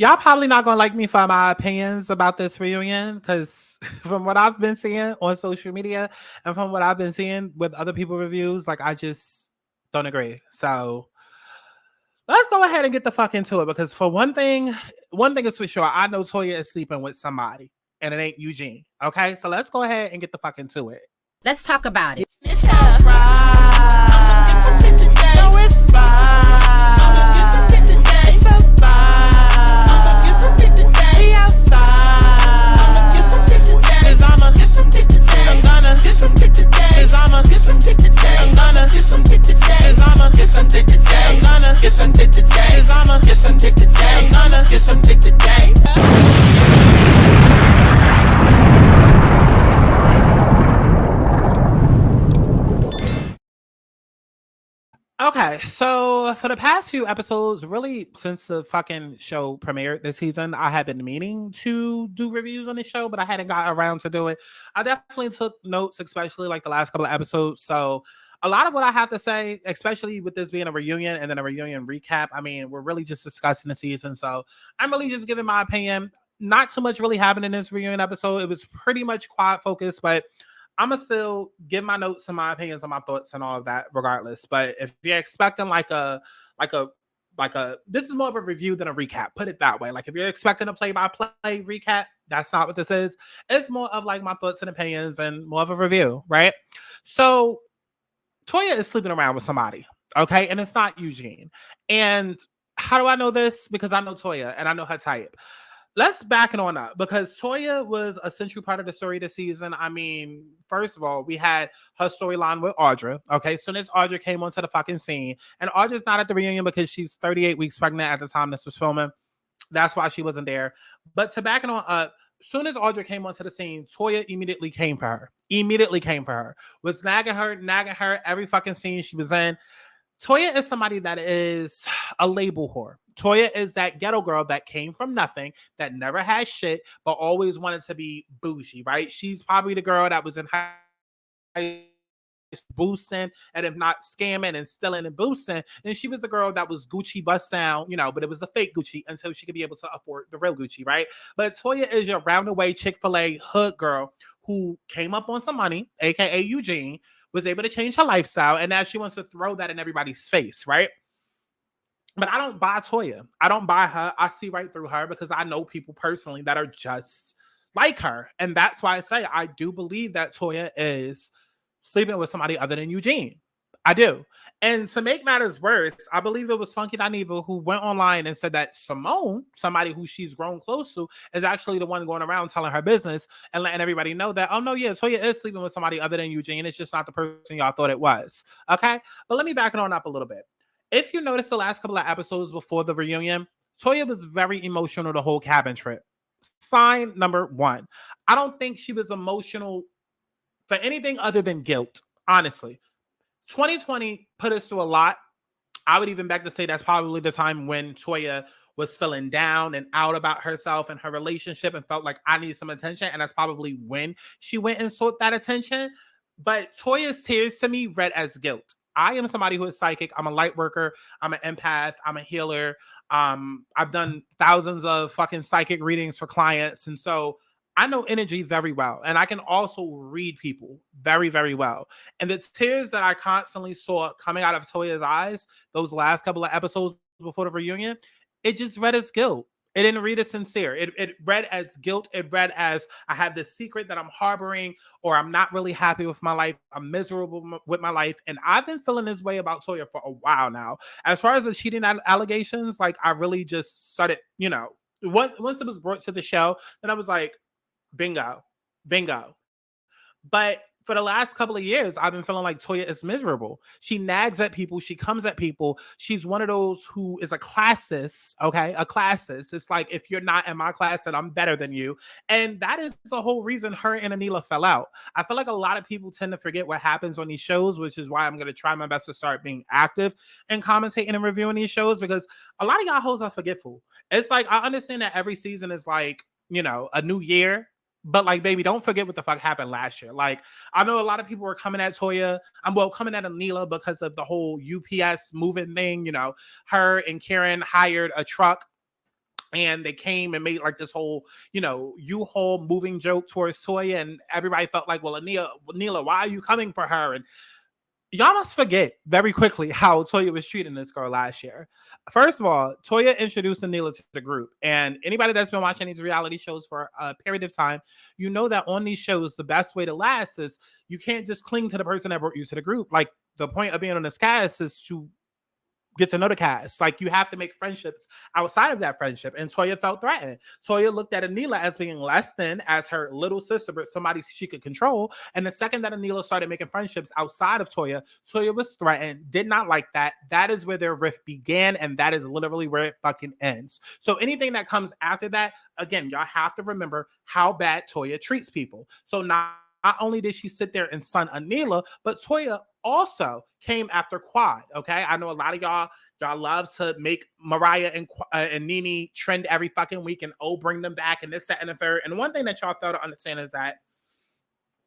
Y'all probably not gonna like me for my opinions about this reunion because from what I've been seeing on social media and from what I've been seeing with other people reviews, like I just don't agree. So let's go ahead and get the fuck into it because for one thing is for sure, I know Toya is sleeping with somebody and it ain't Eugene. Okay, so let's go ahead and get the fuck into it. Let's talk about it. It's alright. I'ma get some hit today. No, it's fine. I'ma get some hit today. It's so fine. I'ma get some hit today. We outside. I'ma get some hit today. 'Cause I'ma get some hit today. I'm gonna get some hit today. 'Cause I'ma get some hit today. I'm gonna get some hit today. 'Cause I'ma get some hit today. I'm gonna get some hit today. 'Cause I'ma get some hit today. I'm gonna get some hit today. Okay, so for the past few episodes, really since the fucking show premiered this season, I had been meaning to do reviews on the show, but I hadn't got around to do it. I definitely took notes, especially like the last couple of episodes. So a lot of what I have to say, especially with this being a reunion and then a reunion recap, I mean, we're really just discussing the season. So I'm really just giving my opinion. Not too much really happened in this reunion episode. It was pretty much quiet focused, but I'm gonna still give my notes and my opinions and my thoughts and all of that, regardless. But if you're expecting like a this is more of a review than a recap. Put it that way. Like if you're expecting a play-by-play recap, that's not what this is. It's more of like my thoughts and opinions and more of a review, right? So Toya is sleeping around with somebody, okay, and it's not Eugene. And how do I know this? Because I know Toya and I know her type. Let's back it on up because Toya was a central part of the story this season. I mean, first of all, we had her storyline with Audra. Okay, soon as Audra came onto the fucking scene, and Audra's not at the reunion because she's 38 weeks pregnant at the time this was filming. That's why she wasn't there. But to back it on up, soon as Audra came onto the scene, Toya immediately came for her. Immediately came for her. Was nagging her every fucking scene she was in. Toya is somebody that is a label whore. Toya is that ghetto girl that came from nothing, that never had shit, but always wanted to be bougie, right? She's probably the girl that was in high boosting, and if not scamming and stealing and boosting, then she was the girl that was Gucci bust down, but it was the fake Gucci until she could be able to afford the real Gucci, right? But Toya is your round the way Chick-fil-A hood girl who came up on some money, aka Eugene, was able to change her lifestyle, and now she wants to throw that in everybody's face, right? But I don't buy Toya. I don't buy her. I see right through her because I know people personally that are just like her. And that's why I say I do believe that Toya is sleeping with somebody other than Eugene. I do. And to make matters worse, I believe it was Funky Dineva who went online and said that Simone, somebody who she's grown close to, is actually the one going around telling her business and letting everybody know that, oh no, yeah, Toya is sleeping with somebody other than Eugene. It's just not the person y'all thought it was. Okay? But let me back it on up a little bit. If you notice the last couple of episodes before the reunion, Toya was very emotional the whole cabin trip. Sign number one. I don't think she was emotional for anything other than guilt, honestly. 2020 put us through a lot. I would even beg to say that's probably the time when Toya was feeling down and out about herself and her relationship and felt like I need some attention. And that's probably when she went and sought that attention. But Toya's tears to me read as guilt. I am somebody who is psychic. I'm a light worker. I'm an empath. I'm a healer. I've done thousands of fucking psychic readings for clients. And so I know energy very well. And I can also read people very, very well. And the tears that I constantly saw coming out of Toya's eyes, those last couple of episodes before the reunion, it just read as guilt. It didn't read as sincere. It read as guilt. It read as I have this secret that I'm harboring, or I'm not really happy with my life. I'm miserable with my life. And I've been feeling this way about Toya for a while now. As far as the cheating allegations, like I really just started, once it was brought to the show, then I was like, bingo, bingo. But for the last couple of years, I've been feeling like Toya is miserable. She nags at people. She comes at people. She's one of those who is a classist, okay? A classist. It's like, if you're not in my class, then I'm better than you. And that is the whole reason her and Anila fell out. I feel like a lot of people tend to forget what happens on these shows, which is why I'm going to try my best to start being active and commentating and reviewing these shows, because a lot of y'all hoes are forgetful. It's like, I understand that every season is like, a new year. But like, baby, don't forget what the fuck happened last year. Like, I know a lot of people were coming at Toya. Coming at Anila because of the whole UPS moving thing. Her and Karen hired a truck And they came and made like this whole, U-Haul moving joke towards Toya, and everybody felt like, well, Anila, why are you coming for her? And y'all must forget very quickly how Toya was treating this girl last year. First of all, Toya introduced Anila to the group, and anybody that's been watching these reality shows for a period of time, you know that on these shows, the best way to last is you can't just cling to the person that brought you to the group. Like, the point of being on this cast is to get to know the cast. Like, you have to make friendships outside of that friendship. And Toya felt threatened. Toya looked at Anila as being less than, as her little sister, but somebody she could control. And the second that Anila started making friendships outside of Toya, Toya was threatened, did not like that. That is where their rift began, and that is literally where it fucking ends. So anything that comes after that, again, y'all have to remember how bad Toya treats people. So not only did she sit there and sun Anila, but Toya also came after Quad. Okay, I know a lot of y'all love to make Mariah and Nene trend every fucking week, and bring them back, and this, that, and the third. And one thing that y'all fail to understand is that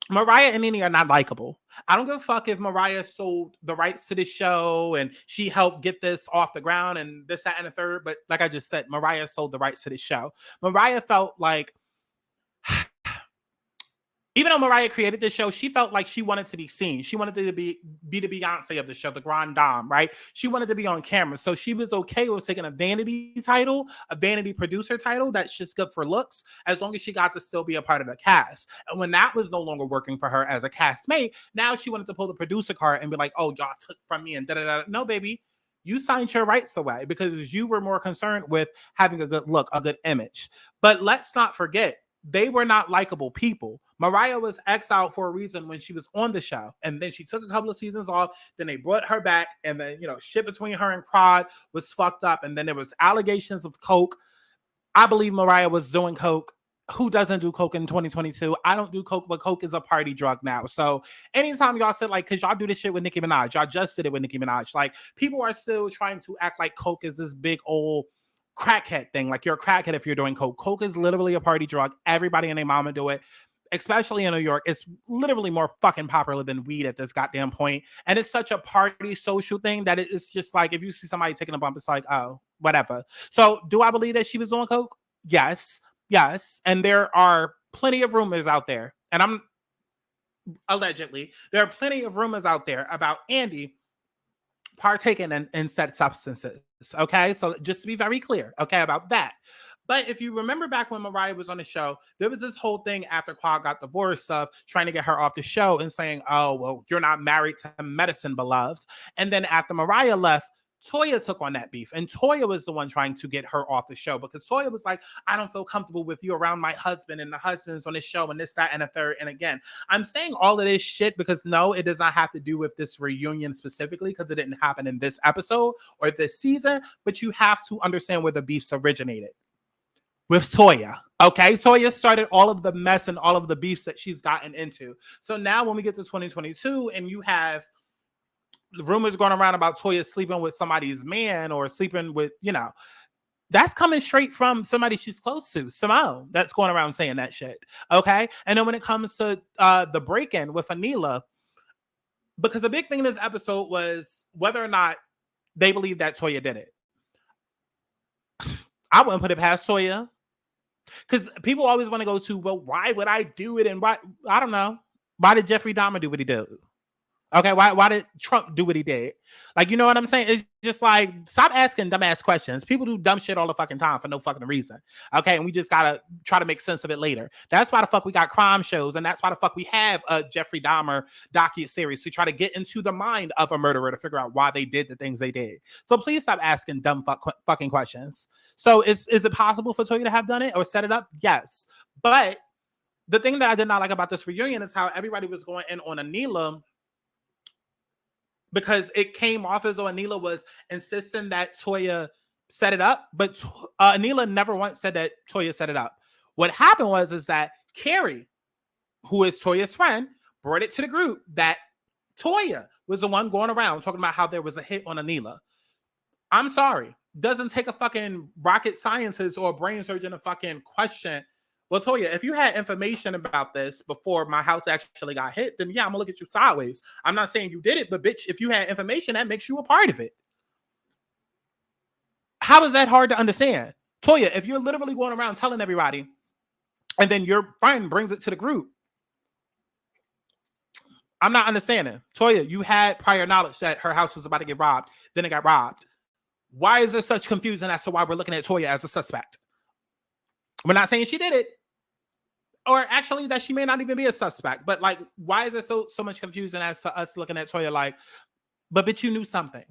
Mariah and Nene are not likable. I don't give a fuck if Mariah sold the rights to the show and she helped get this off the ground and this, that, and the third. But like I just said, Mariah sold the rights to the show. Mariah felt like, even though Mariah created this show, she felt like she wanted to be seen. She wanted to be the Beyonce of the show, the Grand Dame, right? She wanted to be on camera. So she was okay with taking a vanity title, a vanity producer title that's just good for looks, as long as she got to still be a part of the cast. And when that was no longer working for her as a castmate, now she wanted to pull the producer card and be like, oh, y'all took from me and da-da-da. No, baby. You signed your rights away because you were more concerned with having a good look, a good image. But let's not forget, they were not likable people. Mariah was exiled for a reason when she was on the show. And then she took a couple of seasons off. Then they brought her back. And then, shit between her and Quad was fucked up. And then there was allegations of coke. I believe Mariah was doing coke. Who doesn't do coke in 2022? I don't do coke, but coke is a party drug now. So anytime y'all said, like, because y'all do this shit with Nicki Minaj, y'all just did it with Nicki Minaj. Like, people are still trying to act like coke is this big old crackhead thing. Like, you're a crackhead if you're doing coke. Coke is literally a party drug. Everybody and their mama do it, especially in New York. It's literally more fucking popular than weed at this goddamn point. And it's such a party social thing that it's just like, if you see somebody taking a bump, it's like, oh, whatever. So do I believe that she was doing coke? Yes. And there are plenty of rumors out there, and I'm allegedly, there are plenty of rumors out there about Andy partaking in said substances. Okay, so just to be very clear, okay, about that. But if you remember back when Mariah was on the show, there was this whole thing after Quad got divorced of trying to get her off the show and saying, oh, well, you're not married to medicine, beloved. And then after Mariah left, Toya took on that beef, and Toya was the one trying to get her off the show because Toya was like, I don't feel comfortable with you around my husband, and the husband's on the show, and this, that, and a third. And again, I'm saying all of this shit because no, it does not have to do with this reunion specifically because it didn't happen in this episode or this season, but you have to understand where the beefs originated. With Toya. Okay, Toya started all of the mess and all of the beefs that she's gotten into. So now when we get to 2022 and you have rumors going around about Toya sleeping with somebody's man or sleeping with, that's coming straight from somebody she's close to, Simone, that's going around saying that shit. Okay. And then when it comes to the break-in with Anila, because the big thing in this episode was whether or not they believe that Toya did it. I wouldn't put it past Toya. Because people always want to go to, well, why would I do it? And why? I don't know. Why did Jeffrey Dahmer do what he did? Okay, why did Trump do what he did? Like, you know what I'm saying? It's just like, stop asking dumbass questions. People do dumb shit all the fucking time for no fucking reason. Okay, and we just gotta try to make sense of it later. That's why the fuck we got crime shows, and that's why the fuck we have a Jeffrey Dahmer docu-series to try to get into the mind of a murderer to figure out why they did the things they did. So please stop asking dumb fucking questions. So is it possible for Toya to have done it or set it up? Yes. But the thing that I did not like about this reunion is how everybody was going in on Anila, because it came off as though Anila was insisting that Toya set it up, but Anila never once said that Toya set it up. What happened is that Carrie, who is Toya's friend, brought it to the group that Toya was the one going around talking about how there was a hit on Anila. I'm sorry. Doesn't take a fucking rocket scientist or a brain surgeon to fucking question. Well, Toya, if you had information about this before my house actually got hit, then yeah, I'm gonna look at you sideways. I'm not saying you did it, but bitch, if you had information, that makes you a part of it. How is that hard to understand? Toya, if you're literally going around telling everybody, and then your friend brings it to the group, I'm not understanding. Toya, you had prior knowledge that her house was about to get robbed, then it got robbed. Why is there such confusion as to why we're looking at Toya as a suspect? We're not saying she did it, or actually that she may not even be a suspect, but like, why is there so much confusion as to us looking at Toya like, but bitch, you knew something.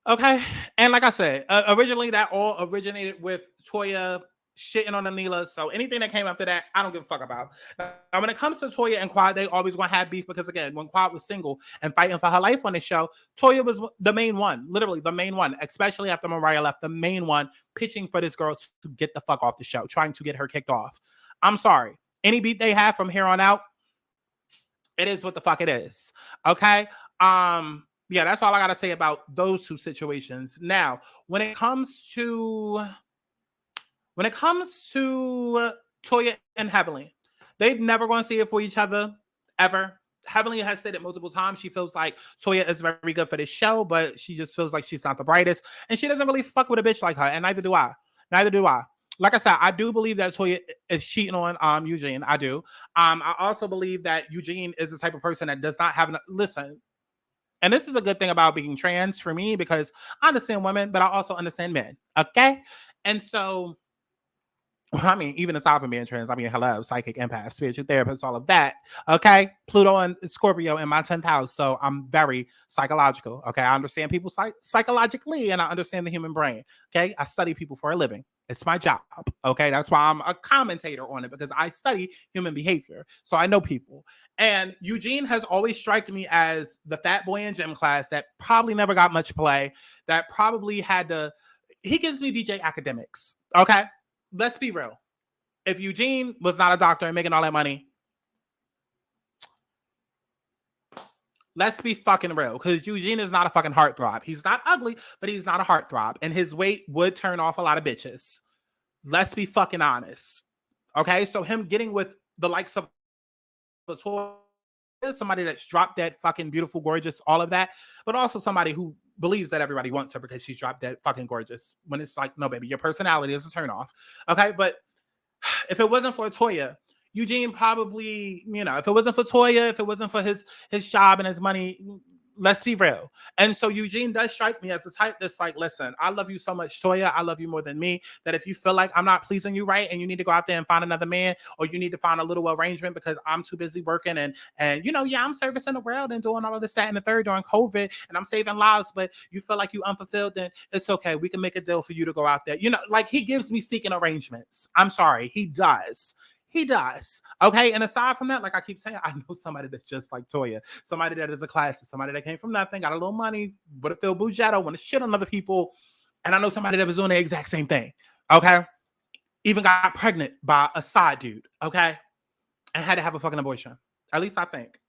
Okay. And like I said, originally that all originated with Toya shitting on Anila. So anything that came after that, I don't give a fuck about. Now, when it comes to Toya and Quad, they always gonna have beef because again, when Quad was single and fighting for her life on the show, Toya was the main one, literally the main one, especially after Mariah left, the main one pitching for this girl to get the fuck off the show, trying to get her kicked off. I'm sorry. Any beef they have from here on out, it is what the fuck it is. Okay. Yeah, that's all I gotta say about those two situations. Now, when it comes to Toya and Heavenly, they're never gonna see it for each other ever. Heavenly has said it multiple times. She feels like Toya is very good for this show, but she just feels like she's not the brightest, and she doesn't really fuck with a bitch like her. And neither do I. Neither do I. Like I said, I do believe that Toya is cheating on Eugene. I do. I also believe that Eugene is the type of person that does not have listen. And this is a good thing about being trans for me because I understand women, but I also understand men. Okay. And so, I mean, even aside from being trans, I mean, hello, psychic empath, spiritual therapist, all of that. Okay. Pluto and Scorpio in my 10th house. So I'm very psychological. Okay. I understand people psychologically and I understand the human brain. Okay. I study people for a living. It's my job. Okay. That's why I'm a commentator on it because I study human behavior. So I know people. And Eugene has always struck me as the fat boy in gym class that probably never got much play, that probably had to, he gives me DJ academics. Okay. Let's be real. If Eugene was not a doctor and making all that money, let's be fucking real. Because Eugene is not a fucking heartthrob. He's not ugly, but he's not a heartthrob. And his weight would turn off a lot of bitches. Let's be fucking honest. Okay? So him getting with the likes of somebody that's dropped dead, fucking beautiful, gorgeous, all of that, but also somebody who believes that everybody wants her because she's dropped dead, fucking gorgeous. When it's like, no, baby, your personality is a turn off. Okay, but if it wasn't for Toya, Eugene probably, if it wasn't for Toya, if it wasn't for his job and his money, let's be real. And so Eugene does strike me as a type that's like, listen, I love you so much, Toya. I love you more than me. That if you feel like I'm not pleasing you right and you need to go out there and find another man, or you need to find a little arrangement because I'm too busy working and I'm servicing the world and doing all of this, that, and the third during COVID, and I'm saving lives, but you feel like you unfulfilled, then it's okay. We can make a deal for you to go out there. Like he gives me seeking arrangements. I'm sorry, he does. He does. Okay. And aside from that, like I keep saying, I know somebody that's just like Toya, somebody that is a classist, somebody that came from nothing, got a little money, but a feel bugetto, want to shit on other people. And I know somebody that was doing the exact same thing. Okay. Even got pregnant by a side dude. Okay. And had to have a fucking abortion. At least I think.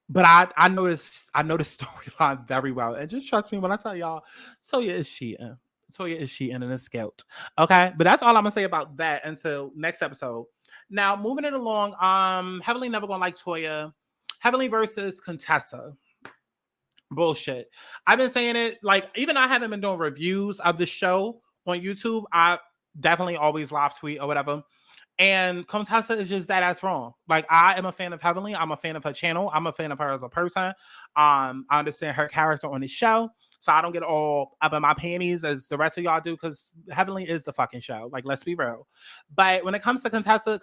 But I know this storyline very well. And just trust me when I tell y'all, Toya is cheating. Toya is cheating and it's guilt. Okay. But that's all I'm gonna say about that until next episode. Now, moving it along, Heavenly never gonna like Toya. Heavenly versus Contessa. Bullshit. I've been saying it, like, even I haven't been doing reviews of the show on YouTube. I definitely always live tweet or whatever. And Contessa is just that ass wrong. Like, I am a fan of Heavenly. I'm a fan of her channel. I'm a fan of her as a person. I understand her character on the show. So I don't get all up in my panties as the rest of y'all do, because Heavenly is the fucking show. Like, let's be real. But when it comes to Contessa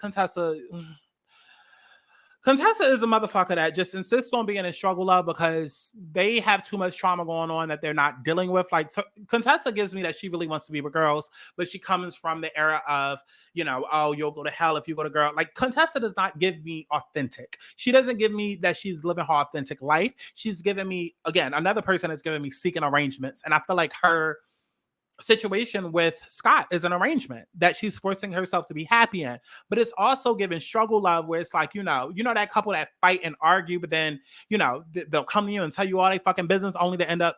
is a motherfucker that just insists on being in struggle love because they have too much trauma going on that they're not dealing with. Like, Contessa gives me that she really wants to be with girls, but she comes from the era of, oh, you'll go to hell if you go to girl. Like, Contessa does not give me authentic. She doesn't give me that she's living her authentic life. She's giving me, again, another person that's giving me seeking arrangements. And I feel like her situation with Scott is an arrangement that she's forcing herself to be happy in, but it's also giving struggle love where it's like, that couple that fight and argue, but then, they'll come to you and tell you all their fucking business only to end up,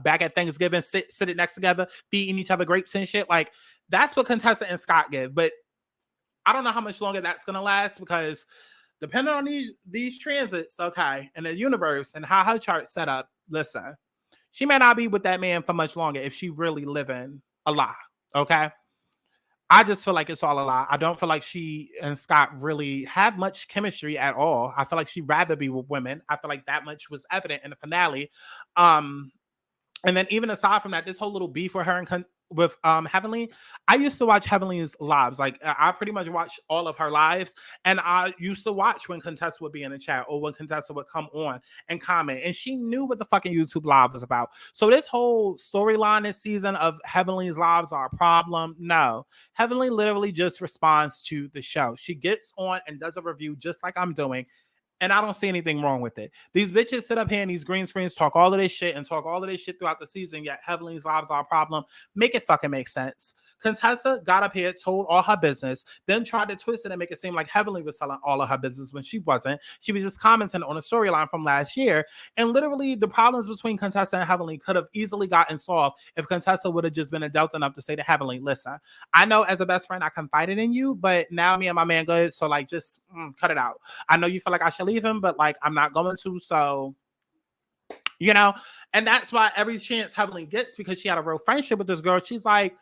back at Thanksgiving, sitting next together, feeding each other grapes and shit. Like, that's what Contessa and Scott give. But I don't know how much longer that's going to last because depending on these transits, okay, and the universe and how her chart's set up, listen, She may not be with that man for much longer if she really living a lie. Okay. I just feel like it's all a lie. I don't feel like she and Scott really have much chemistry at all. I feel like she'd rather be with women. I feel like that much was evident in the finale. Um, and then even aside from that, this whole little beef with her and with Heavenly, I used to watch Heavenly's lives. Like I pretty much watched all of her lives, and I used to watch when Contessa would be in the chat or when Contessa would come on and comment, and she knew what the fucking YouTube live was about. So this whole storyline this season of Heavenly's lives are a problem. No, Heavenly literally just responds to the show. She gets on and does a review just like I'm doing. And I don't see anything wrong with it. These bitches sit up here in these green screens, talk all of this shit and talk all of this shit throughout the season, yet Heavenly's lives are a problem. Make it fucking make sense. Contessa got up here, told all her business, then tried to twist it and make it seem like Heavenly was selling all of her business when she wasn't. She was just commenting on a storyline from last year. And literally, the problems between Contessa and Heavenly could have easily gotten solved if Contessa would have just been adult enough to say to Heavenly, listen, I know as a best friend I confided in you, but now me and my man good, so like just cut it out. I know you feel like I should leave him, but like I'm not going to, so you know. And that's why every chance Heavenly gets, because she had a real friendship with this girl, she's like,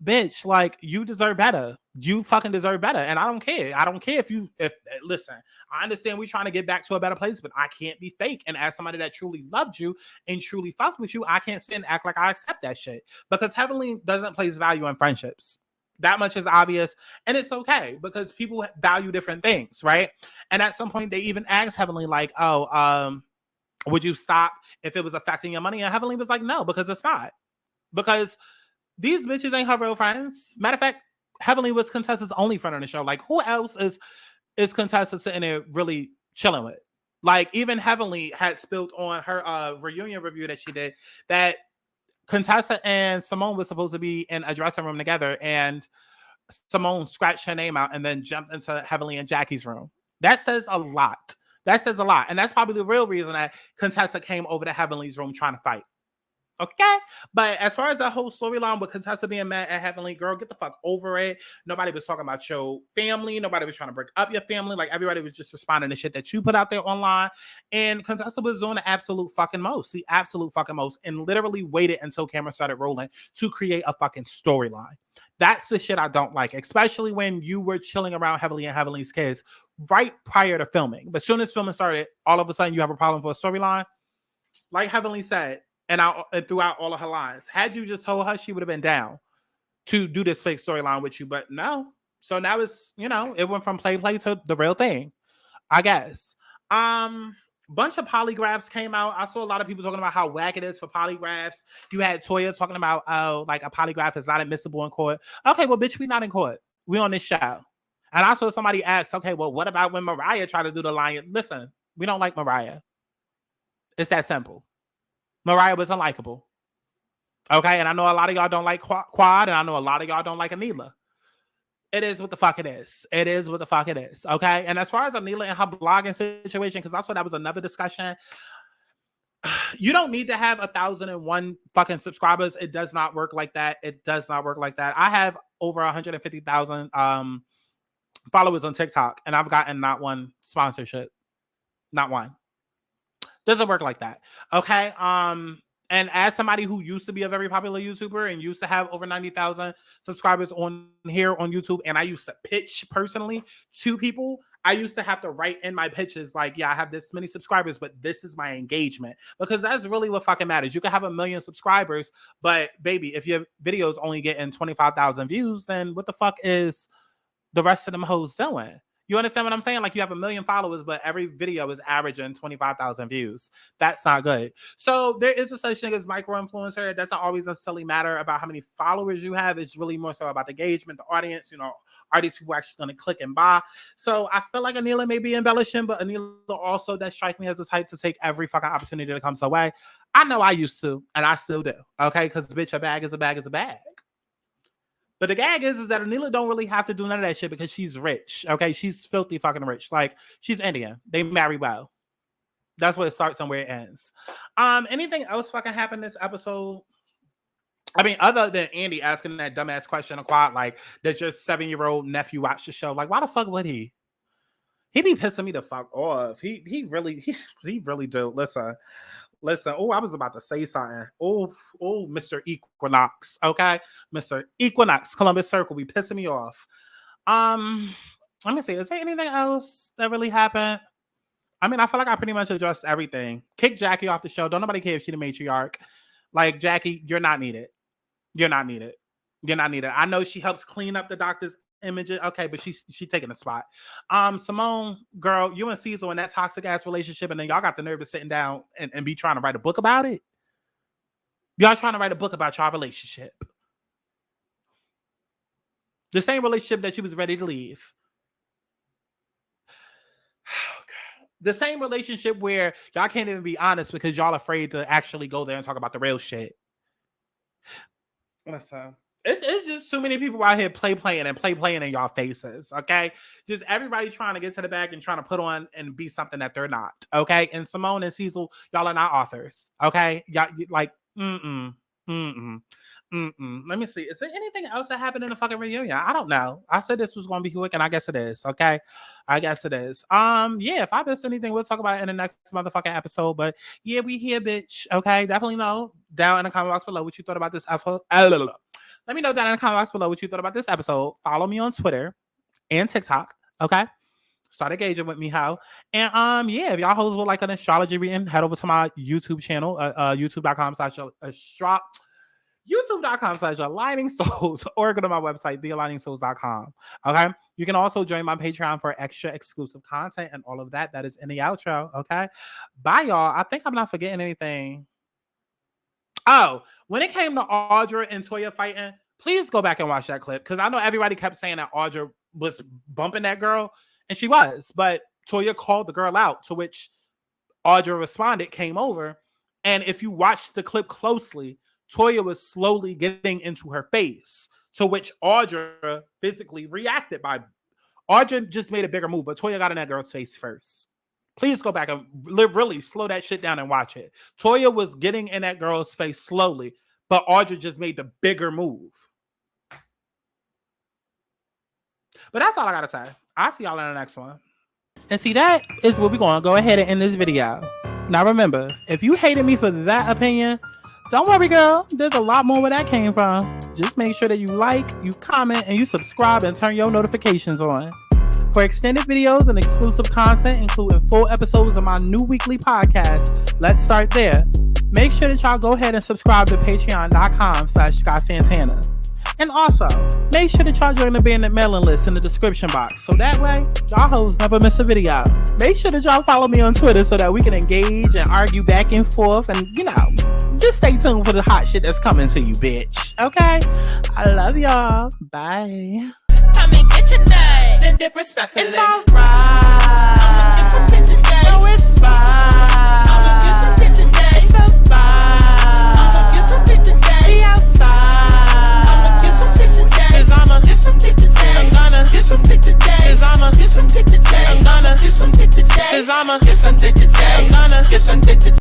bitch, like you deserve better. You fucking deserve better. And I don't care. I don't care if listen, I understand we're trying to get back to a better place, but I can't be fake. And as somebody that truly loved you and truly fucked with you, I can't sit and act like I accept that shit, because Heavenly doesn't place value in friendships. That much is obvious, and it's okay because people value different things, right? And at some point, they even asked Heavenly, like, "Oh, would you stop if it was affecting your money?" And Heavenly was like, "No, because it's not. Because these bitches ain't her real friends. Matter of fact, Heavenly was Contessa's only friend on the show. Like, who else is Contessa sitting there really chilling with? Like, even Heavenly had spilled on her reunion review that she did that Contessa and Simone was supposed to be in a dressing room together, and Simone scratched her name out and then jumped into Heavenly and Jackie's room. That says a lot. That says a lot. And that's probably the real reason that Contessa came over to Heavenly's room trying to fight. Okay. But as far as that whole storyline with Contessa being mad at Heavenly, girl, get the fuck over it. Nobody was talking about your family. Nobody was trying to break up your family. Like, everybody was just responding to shit that you put out there online. And Contessa was doing the absolute fucking most. The absolute fucking most. And literally waited until camera started rolling to create a fucking storyline. That's the shit I don't like, especially when you were chilling around Heavenly and Heavenly's kids right prior to filming. But as soon as filming started, all of a sudden you have a problem for a storyline. Like Heavenly said, and throughout all of her lines, had you just told her, she would have been down to do this fake storyline with you. But no. So now it's, it went from play to the real thing, I guess. Bunch of polygraphs came out. I saw a lot of people talking about how whack it is for polygraphs. You had Toya talking about, like a polygraph is not admissible in court. Okay, well, bitch, we not in court. We on this show. And I saw somebody ask, okay, well, what about when Mariah tried to do the line? Listen, we don't like Mariah. It's that simple. Mariah was unlikable. Okay, and I know a lot of y'all don't like Quad, and I know a lot of y'all don't like Anila. It is what the fuck it is. It is what the fuck it is. Okay, and as far as Anila and her blogging situation, because I saw that was another discussion. You don't need to have 1,001 fucking subscribers. It does not work like that. It does not work like that. I have over 150,000 followers on TikTok, and I've gotten not one sponsorship. Not one. Doesn't work like that. Okay. And as somebody who used to be a very popular YouTuber and used to have over 90,000 subscribers on here on YouTube, and I used to pitch personally to people, I used to have to write in my pitches like, yeah, I have this many subscribers, but this is my engagement, because that's really what fucking matters. You can have 1 million subscribers, but baby, if your videos only getting 25,000 views, then what the fuck is the rest of them hoes doing? You understand what I'm saying? Like, you have 1 million followers, but every video is averaging 25,000 views. That's not good. So there is a such thing as micro-influencer. It doesn't always necessarily matter about how many followers you have. It's really more so about the engagement, the audience. Are these people actually going to click and buy? So I feel like Anila may be embellishing, but Anila also does strike me as the type to take every fucking opportunity that comes her way. I know I used to, and I still do. Okay, because bitch, a bag is a bag is a bag. But the gag is that Anila don't really have to do none of that shit because she's rich. Okay, she's filthy fucking rich. Like, she's Indian. They marry well. That's where it starts and where it ends. Anything else fucking happened this episode? I mean, other than Andy asking that dumbass question in quad, like, does your 7-year-old nephew watch the show? Like, why the fuck would he? He be pissing me the fuck off. He really do. Listen, Listen, oh, I was about to say something. Oh, Mr. Equinox, okay? Mr. Equinox, Columbus Circle, be pissing me off. Let me see, is there anything else that really happened? I mean, I feel like I pretty much addressed everything. Kick Jackie off the show. Don't nobody care if she's the matriarch. Like, Jackie, you're not needed. You're not needed. You're not needed. I know she helps clean up the doctor's images. Okay, but she's taking a spot. Simone, girl, you and Cecil in that toxic ass relationship, and then y'all got the nerve of sitting down and be trying to write a book about it. Y'all trying to write a book about y'all relationship. The same relationship that you was ready to leave. The same relationship where y'all can't even be honest because y'all afraid to actually go there and talk about the real shit. Listen, it's just too many people out here playing in y'all faces, okay? Just everybody trying to get to the bag and trying to put on and be something that they're not, okay? And Simone and Cecil, y'all are not authors, okay? Y'all like, Let me see. Is there anything else that happened in the fucking reunion? I don't know. I said this was going to be quick, and I guess it is. Okay, I guess it is. Yeah. If I missed anything, we'll talk about it in the next motherfucking episode. But yeah, we here, bitch. Okay, definitely know down in the comment box below what you thought about this episode. Let me know down in the comment box below what you thought about this episode. Follow me on Twitter and TikTok. Okay. Start engaging with me, how. And yeah, if y'all hoes would like an astrology reading, head over to my YouTube channel, youtube.com/aligning souls, or go to my website, thealigningsouls.com. Okay. You can also join my Patreon for extra exclusive content and all of that. That is in the outro. Okay. Bye, y'all. I think I'm not forgetting anything. Oh, when it came to Audra and Toya fighting, please go back and watch that clip, because I know everybody kept saying that Audra was bumping that girl, and she was, but Toya called the girl out, to which Audra responded, came over, and if you watch the clip closely, Toya was slowly getting into her face, to which Audra physically reacted by. Audra just made a bigger move, but Toya got in that girl's face first. Please go back and really slow that shit down and watch it. Toya was getting in that girl's face slowly, but Audra just made the bigger move. But that's all I gotta say. I'll see y'all in the next one. And see, that is where we're gonna go ahead and end this video. Now remember, if you hated me for that opinion, don't worry, girl. There's a lot more where that came from. Just make sure that you like, you comment, and you subscribe and turn your notifications on. For extended videos and exclusive content, including full episodes of my new weekly podcast, Let's Start There. Make sure that y'all go ahead and subscribe to patreon.com/ScottSantana. And also, make sure that y'all join the bandit mailing list in the description box, so that way, y'all hoes never miss a video. Make sure that y'all follow me on Twitter so that we can engage and argue back and forth, and, you know, just stay tuned for the hot shit that's coming to you, bitch. Okay? I love y'all. Bye. Come and get your nut and different stuff. It's alright. I'ma get some shit today. No, it's fine. I'ma get some shit today. It's so fine. I'ma get some shit today. Be outside. I'ma get some shit today. 'Cause I'ma get some shit today. I'm gonna get some shit today. 'Cause I'ma get some shit today. I'm gonna get some shit today. 'Cause I'ma get some shit today. I'm gonna get some shit today.